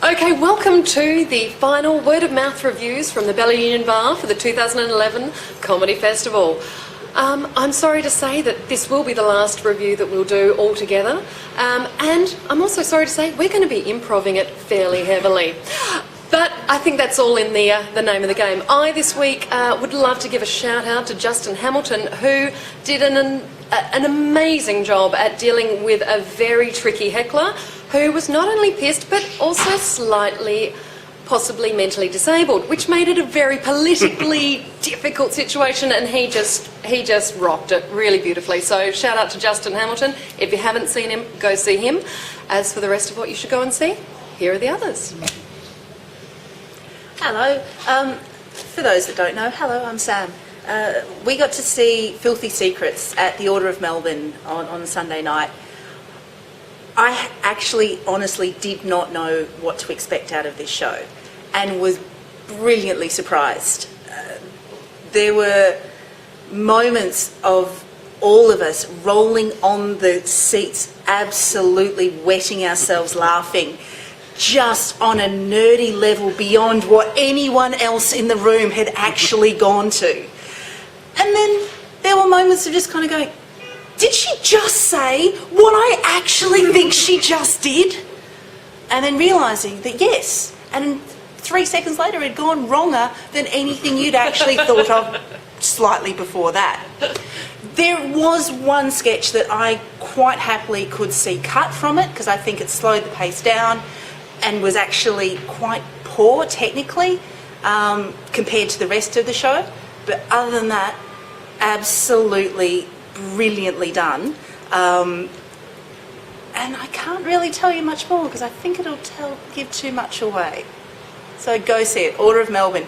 Okay, welcome to the final word of mouth reviews from the Bella Union Bar for the 2011 Comedy Festival. I'm sorry to say that this will be the last review that we'll do all together, and I'm also sorry to say we're going to be improving it fairly heavily. But I think that's all in the name of the game. I, this week, would love to give a shout out to Justin Hamilton, who did an amazing job at dealing with a very tricky heckler who was not only pissed but also slightly, possibly mentally disabled, which made it a very politically difficult situation, and he just rocked it really beautifully. So shout out to Justin Hamilton. If you haven't seen him, go see him. As for the rest of what you should go and see, here are the others. Hello. For those that don't know, hello, I'm Sam. We got to see Filthy Secrets at the Order of Melbourne on Sunday night. I actually, honestly, did not know what to expect out of this show and was brilliantly surprised. There were moments of all of us rolling on the seats, absolutely wetting ourselves laughing, just on a nerdy level beyond what anyone else in the room had actually gone to. And then there were moments of just kind of going, did she just say what I actually think she just did? And then realising that yes, and 3 seconds later it had gone wronger than anything you'd actually thought of slightly before that. There was one sketch that I quite happily could see cut from it because I think it slowed the pace down and was actually quite poor technically compared to the rest of the show. But other than that, absolutely brilliantly done. And I can't really tell you much more because I think it'll give too much away. So go see it, Order of Melbourne.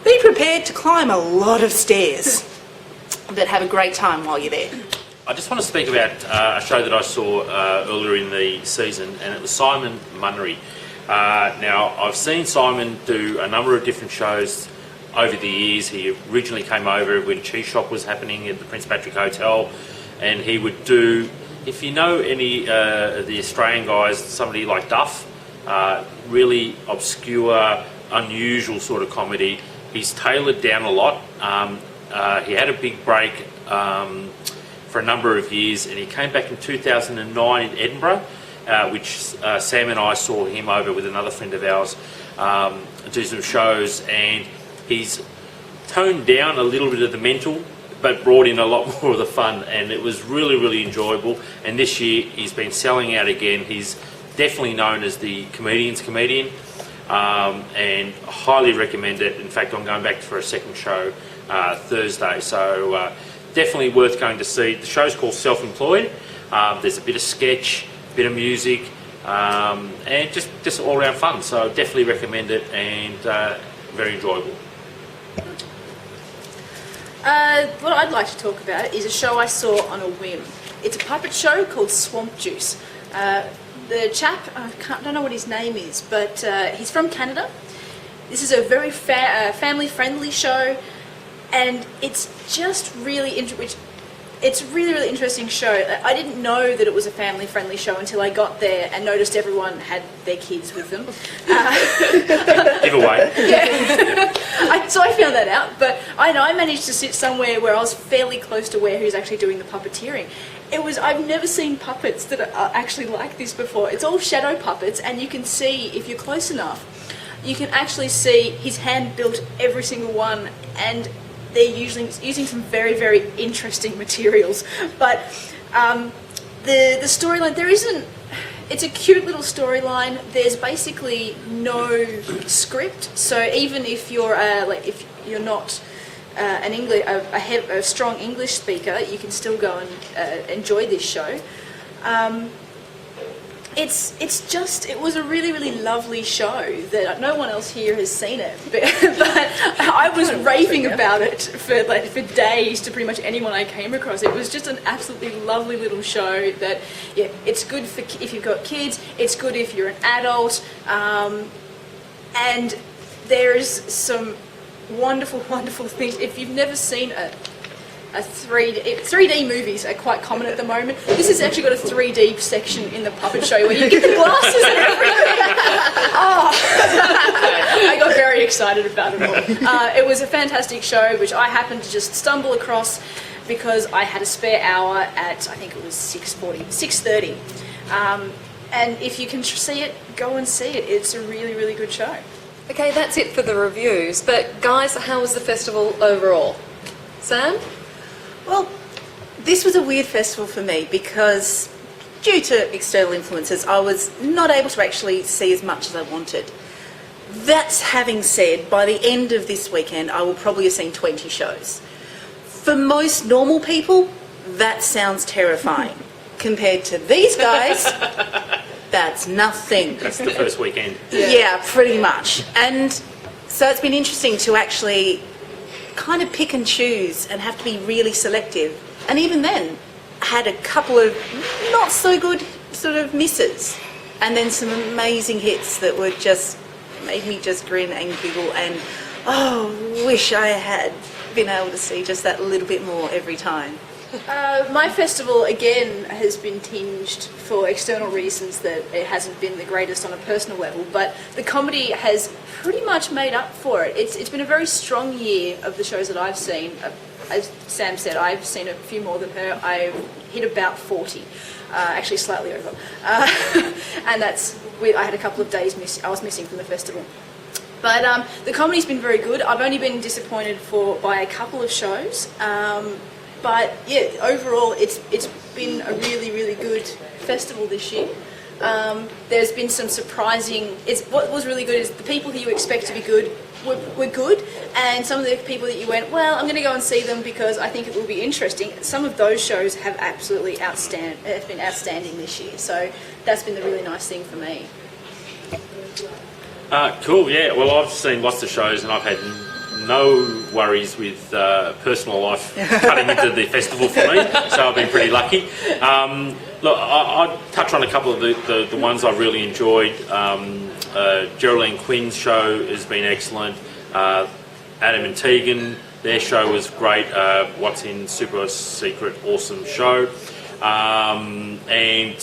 Be prepared to climb a lot of stairs, but have a great time while you're there. I just want to speak about a show that I saw earlier in the season, and it was Simon Munnery. Now, I've seen Simon do a number of different shows over the years. He originally came over when Cheese Shop was happening at the Prince Patrick Hotel, and he would do, if you know any of the Australian guys, somebody like Duff, really obscure, unusual sort of comedy. He's tailored down a lot. He had a big break for a number of years, and he came back in 2009 in Edinburgh, which Sam and I saw him over with another friend of ours do some shows, and he's toned down a little bit of the mental but brought in a lot more of the fun, and it was really, really enjoyable. And this year he's been selling out again. He's definitely known as the comedian's comedian, and highly recommend it. In fact, I'm going back for a second show Thursday, so definitely worth going to see. The show's called Self-Employed. There's a bit of sketch, a bit of music, and just all around fun, so definitely recommend it, and very enjoyable. What I'd like to talk about is a show I saw on a whim. It's a puppet show called Swamp Juice. The chap, I don't know what his name is, but he's from Canada. This is a very family-friendly show, and it's just really it's a really, really interesting show. I didn't know that it was a family-friendly show until I got there and noticed everyone had their kids with them. Give away. Yeah. So I found that out, but I managed to sit somewhere where I was fairly close to where he was actually doing the puppeteering. I've never seen puppets that are actually like this before. It's all shadow puppets, and you can see, if you're close enough, you can actually see his hand built every single one, and they're usually using some very, very interesting materials. But the storyline, it's a cute little storyline. There's basically no script, so even if you're if you're not a strong English speaker, you can still go and enjoy this show. It was a really, really lovely show that no one else here has seen it, but I was raving about it for days to pretty much anyone I came across. It was just an absolutely lovely little show that, yeah, it's good for if you've got kids, it's good if you're an adult, and there's some wonderful, wonderful things. If you've never seen a 3D movies are quite common at the moment. This has actually got a 3D section in the puppet show where you get the glasses and everything. Oh, excited about it all. It was a fantastic show, which I happened to just stumble across because I had a spare hour at, I think it was 6:30. And if you can see it, go and see it. It's a really, really good show. Okay, that's it for the reviews. But guys, how was the festival overall? Sam? Well, this was a weird festival for me because due to external influences, I was not able to actually see as much as I wanted. That's having said, by the end of this weekend, I will probably have seen 20 shows. For most normal people, that sounds terrifying. Compared to these guys, that's nothing. That's the first weekend. Yeah, pretty much. And so it's been interesting to actually kind of pick and choose and have to be really selective. And even then, had a couple of not so good sort of misses. And then some amazing hits that were just, made me just grin and giggle and, wish I had been able to see just that little bit more every time. My festival, again, has been tinged for external reasons that it hasn't been the greatest on a personal level, but the comedy has pretty much made up for it. It's been a very strong year of the shows that I've seen. As Sam said, I've seen a few more than her. I've hit about 40, actually slightly over. And I had a couple of days I was missing from the festival. But the comedy's been very good. I've only been disappointed by a couple of shows. But yeah, overall, it's been a really, really good festival this year. There's been some surprising. What was really good is the people who you expect to be good were good, and some of the people that you went, well, I'm going to go and see them because I think it will be interesting. Some of those shows have absolutely been outstanding this year. So that's been the really nice thing for me. Cool, yeah. Well, I've seen lots of shows and I've had no worries with personal life cutting into the festival for me, so I've been pretty lucky. Look, I'll touch on a couple of the ones I've really enjoyed. Geraldine Quinn's show has been excellent. Adam and Tegan, their show was great. What's in Super Secret, awesome show. And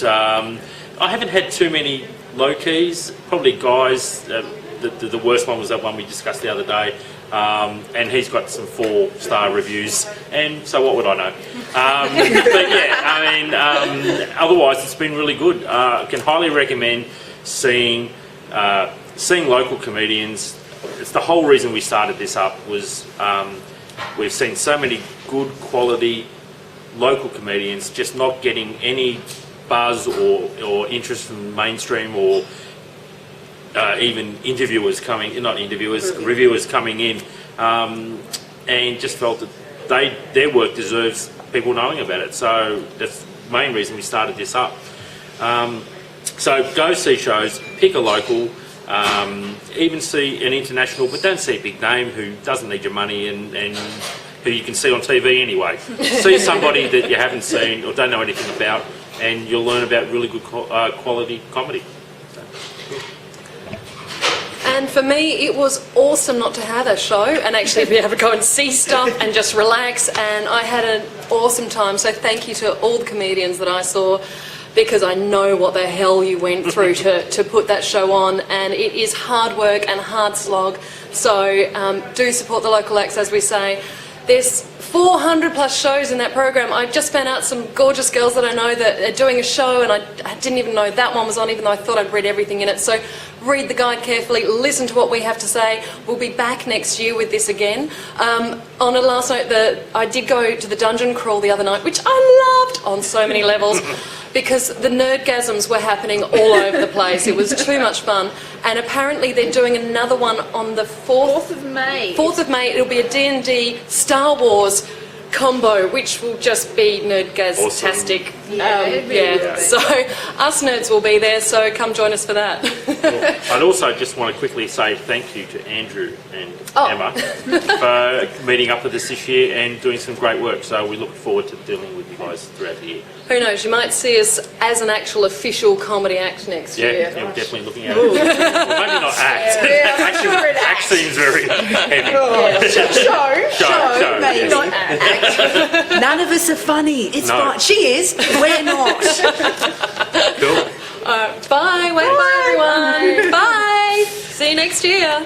I haven't had too many low keys, probably guys. The worst one was that one we discussed the other day. And he's got some 4-star reviews, and so what would I know? But yeah, I mean, otherwise it's been really good. I can highly recommend seeing local comedians. It's the whole reason we started this up was we've seen so many good quality local comedians just not getting any buzz or interest from mainstream or even reviewers coming in, and just felt that their work deserves people knowing about it. So that's the main reason we started this up. So go see shows, pick a local, even see an international, but don't see a big name who doesn't need your money and who you can see on TV anyway. See somebody that you haven't seen or don't know anything about, and you'll learn about really good quality comedy. And for me, it was awesome not to have a show and actually be able to go and see stuff and just relax. And I had an awesome time. So thank you to all the comedians that I saw, because I know what the hell you went through to put that show on. And it is hard work and hard slog. So do support the local acts, as we say. There's 400 plus shows in that program. I just found out some gorgeous girls that I know that are doing a show, and I didn't even know that one was on, even though I thought I'd read everything in it. So read the guide carefully, listen to what we have to say. We'll be back next year with this again. On a last note, I did go to the dungeon crawl the other night, which I loved on so many levels, because the nerdgasms were happening all over the place. It was too much fun. And apparently they're doing another one on the 4th of May. 4th of May, it'll be a D&D Star Wars combo, which will just be nerdgastastic. Awesome. Yeah. So us nerds will be there, so come join us for that. Well, I'd also just want to quickly say thank you to Andrew and Emma for meeting up with us this year and doing some great work. So we look forward to dealing with you guys throughout the year. Who knows, you might see us as an actual official comedy act next year. Yeah, we're definitely looking at it. Well, maybe not act. Act seems very heavy. Show, maybe yes. not act. None of us are funny. It's No. fine. She is. We're not. Cool. Bye, everyone. Bye. See you next year.